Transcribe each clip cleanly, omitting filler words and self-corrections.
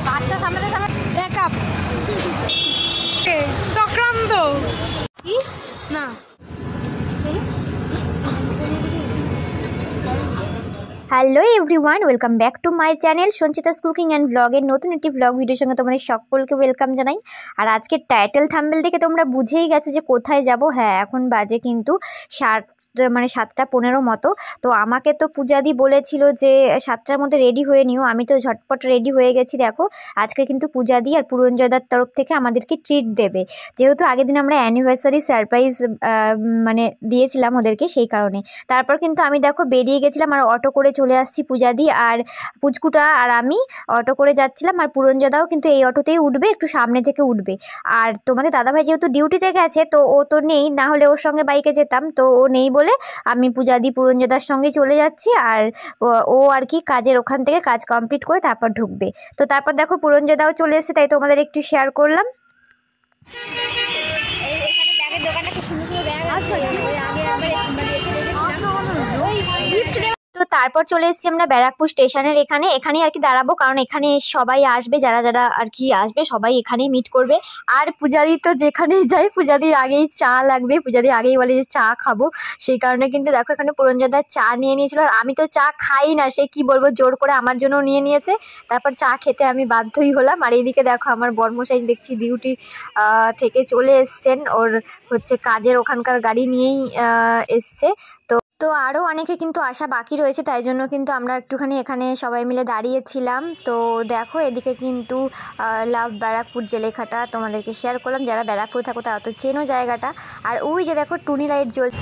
বাচ্চা সামনে সামনে ব্যাকআপ চক্রান্ত কি না। Hello everyone, welcome back to my channel Sanchita's cooking and ব্লগের নতুন একটি ব্লগ ভিডিওর সঙ্গে তোমাদের সকলকে ওয়েলকাম জানাই। আর আজকে টাইটেল থাম্বনেল দেখে তোমরা বুঝেই গেছো যে কোথায় যাব। হ্যাঁ, এখন বাজে কিন্তু 7:15 মতো। তো আমাকে তো পূজাদি বলেছিল যে 7টার মধ্যে রেডি হয়ে নিও। আমি তো ঝটপট রেডি হয়ে গেছি। দেখো, আজকে কিন্তু পূজাদি আর পুরঞ্জয়দার তরফ থেকে আমাদেরকে ট্রিট দেবে, যেহেতু আগের দিন আমরা অ্যানিভার্সারি সারপ্রাইজ দিয়েছিলাম ওদেরকে, সেই কারণে। তারপর কিন্তু আমি দেখো বেরিয়ে গেছিলাম আর অটো করে চলে আসছি। পূজাদি আর পুচকুটা আর আমি অটো করে যাচ্ছিলাম, আর পুরঞ্জয়দাও কিন্তু এই অটোতেই উঠবে, একটু সামনে থেকে উঠবে। আর তোমাদের দাদাভাই যেহেতু ডিউটিতে গেছে, তো ও তো নেই, না হলে ওর সঙ্গে বাইকে যেতাম, তো ও নেই বলে আমি পূজাদি পুরঞ্জয়দার সঙ্গে চলে যাচ্ছি। আর ও আর কি কাজের ওখান থেকে কাজ কমপ্লিট করে তারপর ঢুকবে। তো তারপর দেখো পুরঞ্জয়দাও চলে এসেছে, তাই তোমাদের একটু শেয়ার করলাম। এইখানে ব্যাগের দোকানটা খুব সুন্দর সুন্দর ব্যাগ আছে। তো তারপর চলে এসেছি আমরা ব্যারাকপুর স্টেশনের এখানেই আর কি দাঁড়াবো, কারণ এখানে সবাই আসবে, যারা যারা আর কি আসবে সবাই এখানেই মিট করবে। আর পূজাদি তো যেখানেই যাই পূজাদির আগেই চা লাগবে, পূজাদি আগেই বলে যে চা খাবো, সেই কারণে কিন্তু দেখো এখানে পুরঞ্জয়দার চা নিয়ে নিয়েছিল। আর আমি তো চা খাই না, সে কি বলবো, জোর করে আমার জন্য নিয়ে নিয়েছে। তারপর চা খেতে আমি বাধ্যই হলাম। আর এইদিকে দেখো আমার বর্মশাই দেখছি ডিউটি থেকে চলে এসছেন, ওর হচ্ছে কাজের ওখানকার গাড়ি নিয়েই এসছে। তো আরও অনেকে কিন্তু আসা বাকি রয়েছে, তাই জন্য কিন্তু আমরা একটুখানি এখানে সবাই মিলে দাঁড়িয়েছিলাম। তো দেখো এদিকে কিন্তু লাভ ব্যারাকপুর যে লেখাটা তোমাদেরকে শেয়ার করলাম, যারা ব্যারাকপুর থাকো তারা তো চেনো জায়গাটা। আর ওই যে দেখো টুনি লাইট জ্বলছে,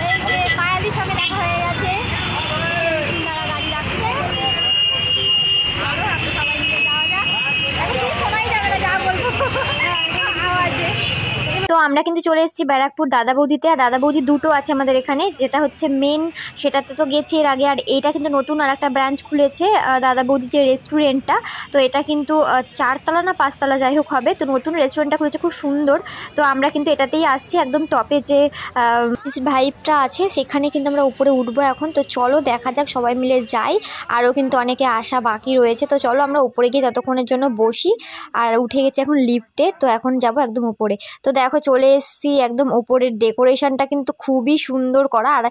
এই যে পায়ালির সঙ্গে দেখা হয়ে গেছে, গাড়ি রাখছে। সবাই মিলে যাওয়া যাক, সবাই যাবে না, যা বলবো আওয়াজে। তো আমরা কিন্তু চলে এসেছি ব্যারাকপুর দাদা বৌদিতে। আর দাদা বৌদি দুটো আছে আমাদের এখানে, যেটা হচ্ছে মেন, সেটাতে তো গেছি এর আগে। আর এইটা কিন্তু নতুন আর একটা ব্রাঞ্চ খুলেছে দাদা বৌদি যে রেস্টুরেন্টটা। তো এটা কিন্তু 4তলা না 5তলা যাই হোক হবে। তো নতুন রেস্টুরেন্টটা খুলেছে, খুব সুন্দর। তো আমরা কিন্তু এটাতেই আসছি, একদম টপে যে ভাইবটা আছে সেখানে কিন্তু আমরা উপরে উঠবো এখন। তো চলো দেখা যাক, সবাই মিলে যাই। আরও কিন্তু অনেকে আসা বাকি রয়েছে। তো চলো আমরা উপরে গিয়ে ততক্ষণের জন্য বসি। আর উঠে গেছি এখন লিফটে, তো এখন যাব একদম উপরে। তো দেখো চলে এসেছি একদম উপরের, ডেকোরেশনটা কিন্তু খুবই সুন্দর করা। আর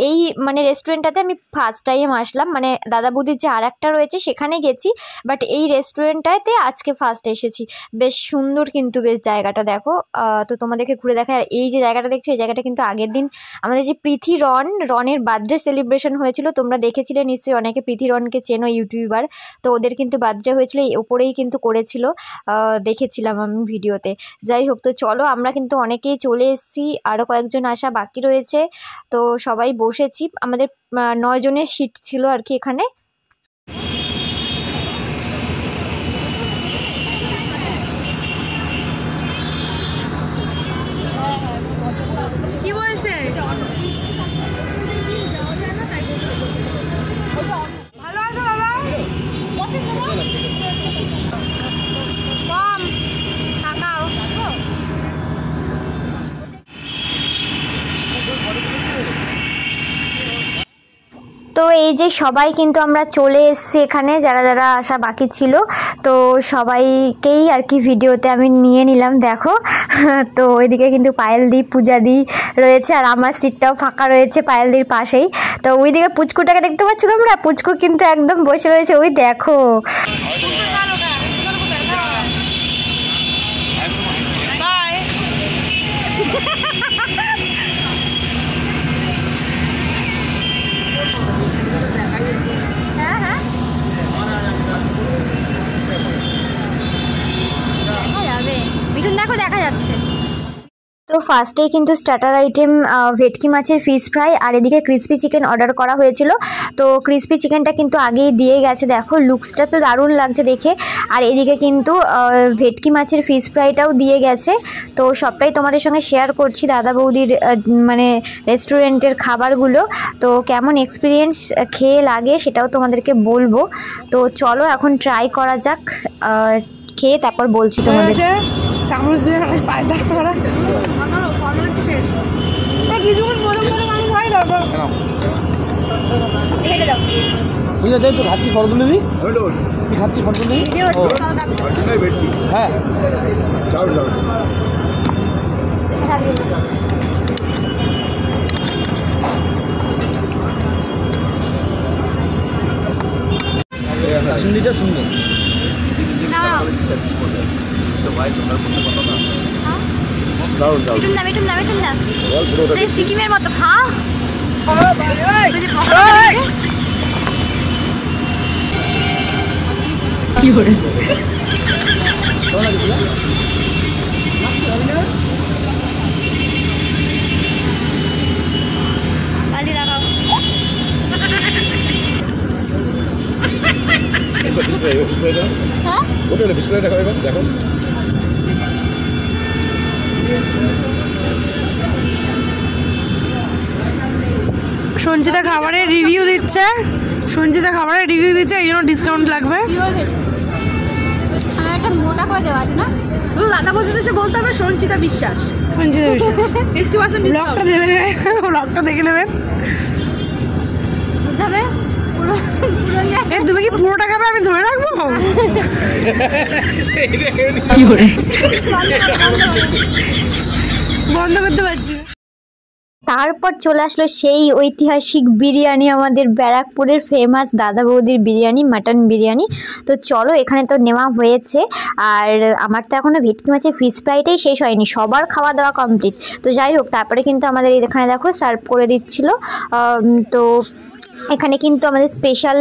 এই মানে রেস্টুরেন্টটাতে আমি ফার্স্ট টাইম আসলাম, মানে দাদা বৌদির যে আর একটা রয়েছে সেখানে গেছি, বাট এই রেস্টুরেন্টটাতে আজকে ফার্স্ট এসেছি। বেশ সুন্দর কিন্তু বেশ জায়গাটা দেখো। তো তোমাদেরকে ঘুরে দেখায়। আর এই যে জায়গাটা দেখছো, এই জায়গাটা কিন্তু আগের দিন আমাদের যে প্রীতি রনের বার্থডে সেলিব্রেশন হয়েছিল, তোমরা দেখেছিলে নিশ্চয়ই, অনেকে প্রীতি রনকে চেনো, ইউটিউবার। তো ওদের কিন্তু বার্থডে হয়েছিল, এই ওপরেই কিন্তু করেছিল, দেখেছিলাম আমি ভিডিওতে। যাই হোক, তো চলো আমরা কিন্তু অনেকেই চলে এসেছি, আরও কয়েকজন আসা বাকি রয়েছে। তো সবাই বসেছি, আমাদের 9 জনের সিট ছিল আর কি এখানে। কি বলছে? ভালো আছো দাদা? কম টাকাও। তো এই যে সবাই কিন্তু আমরা চলে এসেছি এখানে, যারা যারা আসা বাকি ছিল। তো সবাইকেই আর কি ভিডিওতে আমি নিয়ে নিলাম, দেখো। তো ওইদিকে কিন্তু পায়েলদি পূজাদি রয়েছে, আর আমার সিটটাও ফাঁকা রয়েছে পায়েলদির পাশেই। তো ওইদিকে পুচকুটাকে দেখতে পাচ্ছ তোমরা, পুচকু কিন্তু একদম বসে রয়েছে, ওই দেখো। দেখা যাচ্ছে। তো ফার্স্টেই কিন্তু স্টার্টার আইটেম ভেটকি মাছের ফিশ ফ্রাই, আর এদিকে ক্রিসপি চিকেন অর্ডার করা হয়েছিল। তো ক্রিসপি চিকেনটা কিন্তু আগেই দিয়ে গেছে, দেখো লুকসটা তো দারুণ লাগছে দেখে। আর এদিকে কিন্তু ভেটকি মাছের ফিশ ফ্রাইটাও দিয়ে গেছে। তো সবটাই তোমাদের সঙ্গে শেয়ার করছি, দাদা বৌদির মানে রেস্টুরেন্টের খাবারগুলো। তো কেমন এক্সপিরিয়েন্স খেয়ে লাগে সেটাও তোমাদেরকে বলবো। তো চলো এখন ট্রাই করা যাক, খেয়ে তারপর বলছি তোমাদের। চামচ দিয়ে পায়টা করা কিছুক্ষণ বলে আমি খাই না। ঠিক আছে তো খাচ্ছি ফটো তুলে দিই তুই খাচ্ছি ফটো তুলে দিই হ্যাঁ কাশ্মীরিটা সুন্দর সিকিমের মতো খাও কি করে দেখো সঞ্চিতা খাবারের রিভিউ দিচ্ছে এই জন্য ডিসকাউন্ট লাগবে। একটা মোটা করে দেওয়া আছে না দাদা বলতে সে বলতে হবে সঞ্চিতা বিশ্বাস 50% ব্লগটা দেবে ব্লগটা দেখে নেবেন বুঝতে হবে তুমি কি পুরো টাকা আমি ধরে রাখবো বন্ধ করতে পারছি। তারপর চলে আসলো সেই ঐতিহাসিক বিরিয়ানি, আমাদের ব্যারাকপুরের ফেমাস দাদা বৌদির বিরিয়ানি, মাটন বিরিয়ানি। তো চলো, এখানে তো নেওয়া হয়েছে, আর আমার তো এখনও ভেটকি মাছের ফিশ ফ্রাইটাই শেষ হয়নি, সবার খাওয়া দাওয়া কমপ্লিট। তো যাই হোক, তারপরে কিন্তু আমাদের এখানে দেখো সার্ভ করে দিচ্ছিল। তো এখানে কিন্তু আমাদের স্পেশাল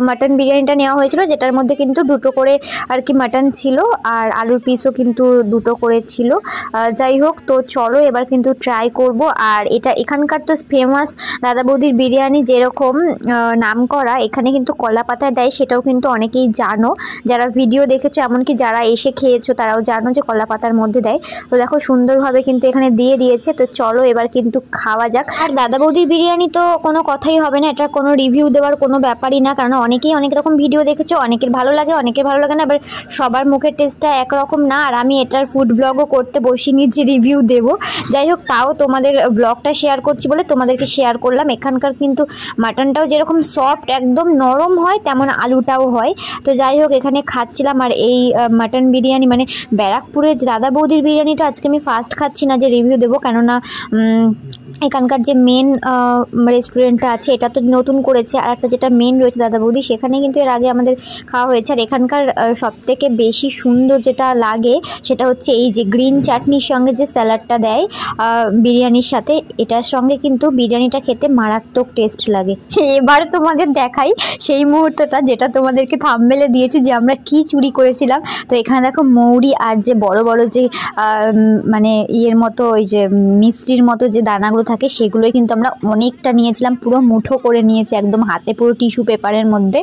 মাটন বিরিয়ানিটা নেওয়া হয়েছিল, যেটার মধ্যে কিন্তু দুটো করে আর কি মাটন ছিল, আর আলুর পিসও কিন্তু দুটো করে ছিল। যাই হোক, তো চলো এবার কিন্তু ট্রাই করব। আর এটা এখানকার তো ফেমাস দাদা বৌদির বিরিয়ানি যেরকম নাম করা, এখানে কিন্তু কলা পাতায় দেয়, সেটাও কিন্তু অনেকেই জানো, যারা ভিডিও দেখেছো, এমনকি যারা এসে খেয়েছো তারাও জানো যে কলা পাতার মধ্যে দেয়। তো দেখো সুন্দরভাবে কিন্তু এখানে দিয়ে দিয়েছে। তো চলো এবার কিন্তু খাওয়া যাক। আর দাদা বৌদির বিরিয়ানি তো কোনো কথাই হবে না, এটা কোনো রিভিউ দেওয়ার কোনো ব্যাপারই না, কারণ অনেকেই অনেক রকম ভিডিও দেখেছো, অনেকের ভালো লাগে, অনেকের ভালো লাগে না, এবার সবার মুখের টেস্টটা একরকম না। আর আমি এটার ফুড ব্লগও করতে বসিনি যে রিভিউ দেব। যাই হোক, তাও তোমাদের ব্লগটা শেয়ার করছি বলে তোমাদেরকে শেয়ার করলাম। এখানকার কিন্তু মাটনটাও যেরকম সফট একদম নরম হয়, তেমন আলুটাও হয়। তো যাই হোক, এখানে খাচ্ছিলাম। আর এই মাটন বিরিয়ানি মানে ব্যারাকপুরের দাদা বৌদির বিরিয়ানিটা আজকে আমি ফার্স্ট খাচ্ছি না যে রিভিউ দেবো, কেননা এখানকার যে মেন রেস্টুরেন্টটা আছে এটা তো নতুন করেছে, আর একটা যেটা মেন রয়েছে দাদা বৌদি, সেখানে কিন্তু এর আগে আমাদের খাওয়া হয়েছে। আর এখানকার সবথেকে বেশি সুন্দর যেটা লাগে সেটা হচ্ছে এই যে গ্রিন চাটনির সঙ্গে যে স্যালাডটা দেয় বিরিয়ানির সাথে, এটার সঙ্গে কিন্তু বিরিয়ানিটা খেতে মারাত্মক টেস্ট লাগে। এবার তোমাদের দেখাই সেই মুহূর্তটা যেটা তোমাদেরকে থাম্বনেলে দিয়েছি, যে আমরা কি চুরি করেছিলাম। তো এখানে দেখো মৌরি আর যে বড় বড় যে মানে ইয়ের মতো, ওই যে মিষ্টির মতো যে দানাগুলো থাকে, সেগুলোই কিন্তু আমরা অনেকটা নিয়েছিলাম, পুরো মুঠো করে নিয়েছি একদম হাতে, পুরো টিস্যু পেপারের মধ্যে।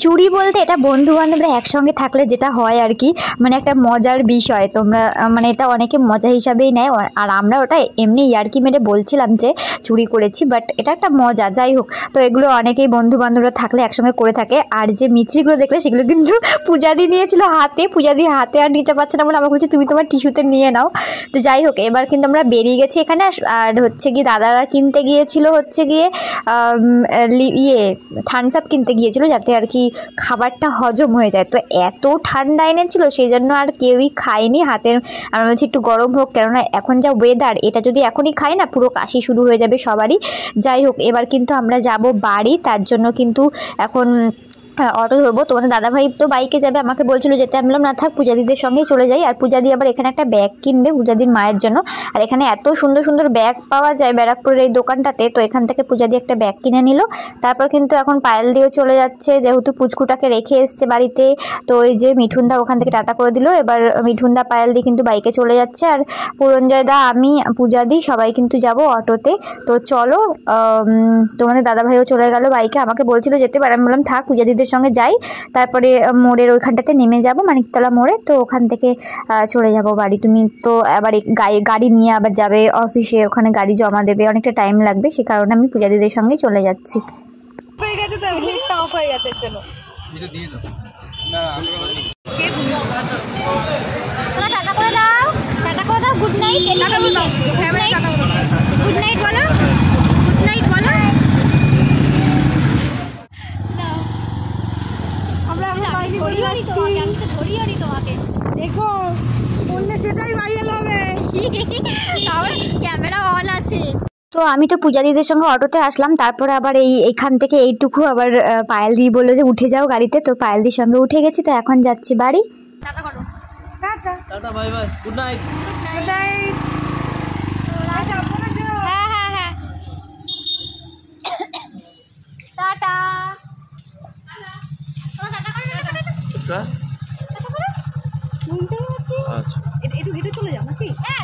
চুরি বলতে এটা বন্ধু বান্ধবরা একসঙ্গে থাকলে যেটা হয় আর কি, মানে একটা মজার বিষয়। তোমরা মানে এটা অনেকে মজা হিসাবেই নেয়, আর আমরা ওটা এমনি ইয়ার্কি মেরে বলছিলাম যে চুরি করেছি, বাট এটা একটা মজা। যাই হোক, তো এগুলো অনেকেই বন্ধু বান্ধবরা থাকলে একসঙ্গে করে থাকে। আর যে মিষ্টিগুলো দেখলে সেগুলো কিন্তু পূজাদি নিয়েছিল হাতে, পূজাদি হাতে আর নিতে পারছে না বলে আমাকে বলছে তুমি তোমার টিস্যুতে নিয়ে নাও। তো যাই হোক, এবার কিন্তু আমরা বেরিয়ে গেছি এখানে। আর হচ্ছে গিয়ে দাদারা কিনতে গিয়েছিল হচ্ছে গিয়ে থামস আপ কিনতে গিয়েছিল, যাতে আর কি খাবারটা হজম হয়ে যায়। তো এত ঠান্ডা এনেছিল, সেই জন্য আর কেউই খায়নি। হাতের আমরা বলছি একটু গরম হোক, কেননা এখন যা ওয়েদার, এটা যদি এখনই খাই না পুরো কাশি শুরু হয়ে যাবে সবারই। যাই হোক, এবার কিন্তু আমরা যাব বাড়ি, তার জন্য কিন্তু এখন অটো ধরবো। তোমাদের দাদাভাই তো বাইকে যাবে, আমাকে বলছিল যেতে, আমি বললাম না থাক, পূজাদিদের সঙ্গেই চলে যাই। আর পূজাদি আবার এখানে একটা ব্যাগ কিনবে পূজাদির মায়ের জন্য, আর এখানে এত সুন্দর সুন্দর ব্যাগ পাওয়া যায় ব্যারাকপুরের এই দোকানটাতে। তো এখান থেকে পূজাদি একটা ব্যাগ কিনে নিল। তারপর কিন্তু এখন পায়েল দিয়েও চলে যাচ্ছে, যেহেতু পুচকুটাকে রেখে এসছে বাড়িতে। তো ওই যে মিঠুনদা ওখান থেকে টাটা করে দিল, এবার মিঠুনদা পায়েল দিয়ে কিন্তু বাইকে চলে যাচ্ছে, আর পুরঞ্জয়দা, আমি, পূজাদি সবাই কিন্তু যাব অটোতে। তো চলো, তোমাদের দাদাভাইও চলে গেল বাইকে, আমাকে বলছিল যেতে, পারে আমি বললাম থাক, পূজাদিদের সঙ্গে যাই। তারপরে মোড়ের ওইখানটাতে নেমে যাব, মানিকতলা মোড়ে। তো ওখান থেকে চলে যাব বাড়ি। তুমি তো আবার গাড়ি নিয়ে আবার যাবে অফিসে, ওখানে গাড়ি জমা দেবে, অনেকটা টাইম লাগবে, সে কারণে আমি পূজাদিদের সঙ্গে চলে যাচ্ছি। হয়ে গেছে তো, লিফটটা অফ হয়ে গেছে, চলো এটা দিয়ে দাও না তোমরা টাটা করে দাও, টাটা করে দাও, good night. Good night, good night বলো, গুড নাইট বলো। আমরা এখন বাইরে ধরিও নি তোমাকে, আমি তো ধরিও নি তোমাকে। দেখো বললে সেটাই ভাইরাল হবে। তারপরে ক্যামেরা অন আছে। তো আমি তো পূজা দিদির সঙ্গে অটোতে আসলাম, তারপরে আবার এইখান থেকে এইটুকু আবার পায়েল দি বললো যে উঠে যাও গাড়িতে, তো পায়েল দির সঙ্গে উঠে গেছি, তো এখন যাচ্ছি বাড়ি। টাটা করো। Tata tata bye bye good night. Good night. হ্যাঁ হ্যাঁ হ্যাঁ, টাটা। আচ্ছা একটু হেঁটে চলে যাও নাকি? হ্যাঁ